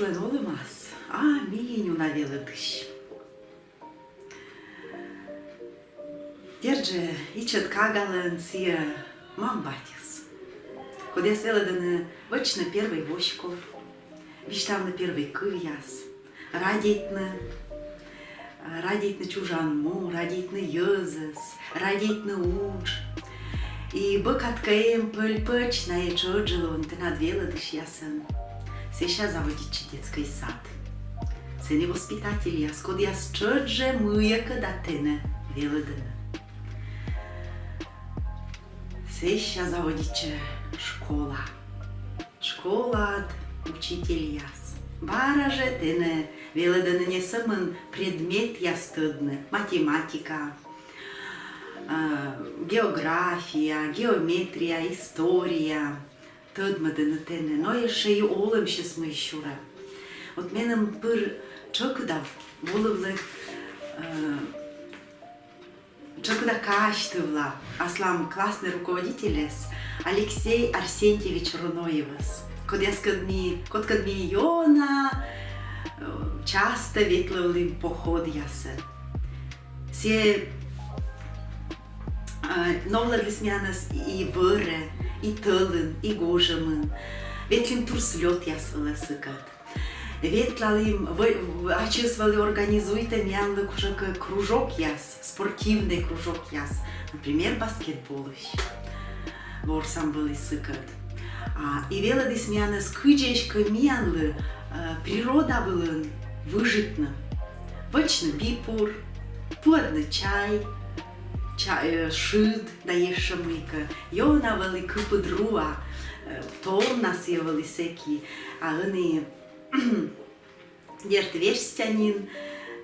Благословен olamaz. Аминь, unavelıdış. Держи, ичет кагален сия мамбатис. Куда свеледаны вечно первый вошков, виштавны первый кывьяс, радейтны чужанму, радейтны езес, радейтны уж. И быкаткаем пыль-пыч на ечоджелон, ты надвеледыш ясен. Сейчас заводить детский сад. Сыны воспитатель яс, код яс чодже мыяка датыны веледыны. Сейчас заводить школа. Школа от учитель яс. Бараже тыны веледыны не самын предмет ястыдны. Математика, география, геометрия, история. Тădмădănă tene, noi și olăm și smăișura. Вот менем пыр чокудав, волывлы чокуда каштывла, аслам классный руководитель Алексей Арсентьевич Руноевас. Код кадми йона часто ветлывлым поход ясы. Се новлădli смянас и вăre, и тălân, и гожămân. Ветлим турслёт ясвăлă сăкăt. Ветлалим, acesvălă организуйте мянлы кружок яс, спортивный кружок яс. Например, баскетболыш. Ворсам вăлы сăкăt. И велădis смянас кыджешкă мянлы природа вăлын выжытнă. Вăчнă пипур, плăднă чай, шыд даешься мыка, йона вали купыдруа, томна севали секи, а они дерт верстянин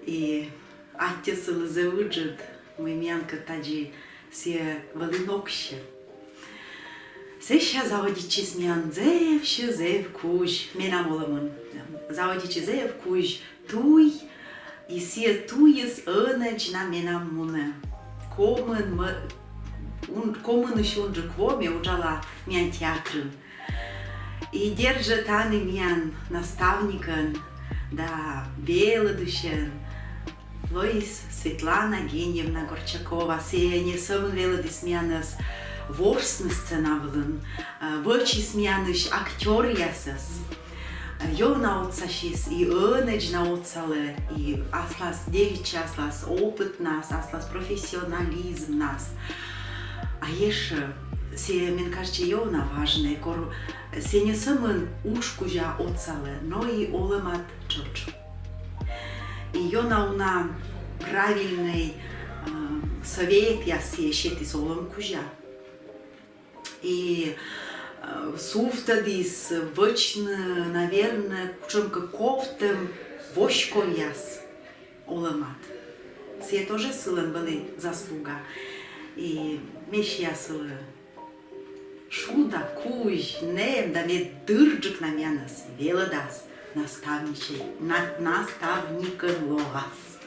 и аттесыл зевыджет, мы мянка таджи се вали нокще. Сеща заводичи смян зев куж, мена моламын, заводичи зев куж туй, и се туйс ănăci на мена муне. Комын еще он же квоме ужала мян театрын. И держит аны мян наставникан, да велыдышен. Лоис Светлана Геньевна Горчакова, се не самын велыдыс мянас ворсны сценавлын, вычи смяныш актер ясас. Йо наутсашис и ănăci наутсалы, и аслас девичи, аслас опыт нас, аслас профессионализм нас. А еше, се, мен кажется, йона важное, се не самын ушкужа отсалы, но и олымат чочу. И йона уна правильный совет ясе шетис олым кужа. И суфтадис, вăчнă, наверное, чонка кофтем, вошко яс, олымат. Се тоже сылын были заслуга. И меш ясылы шуда, куж, нем, да ме дырджик на мянас, велыдас, наставничай, наставникын логас.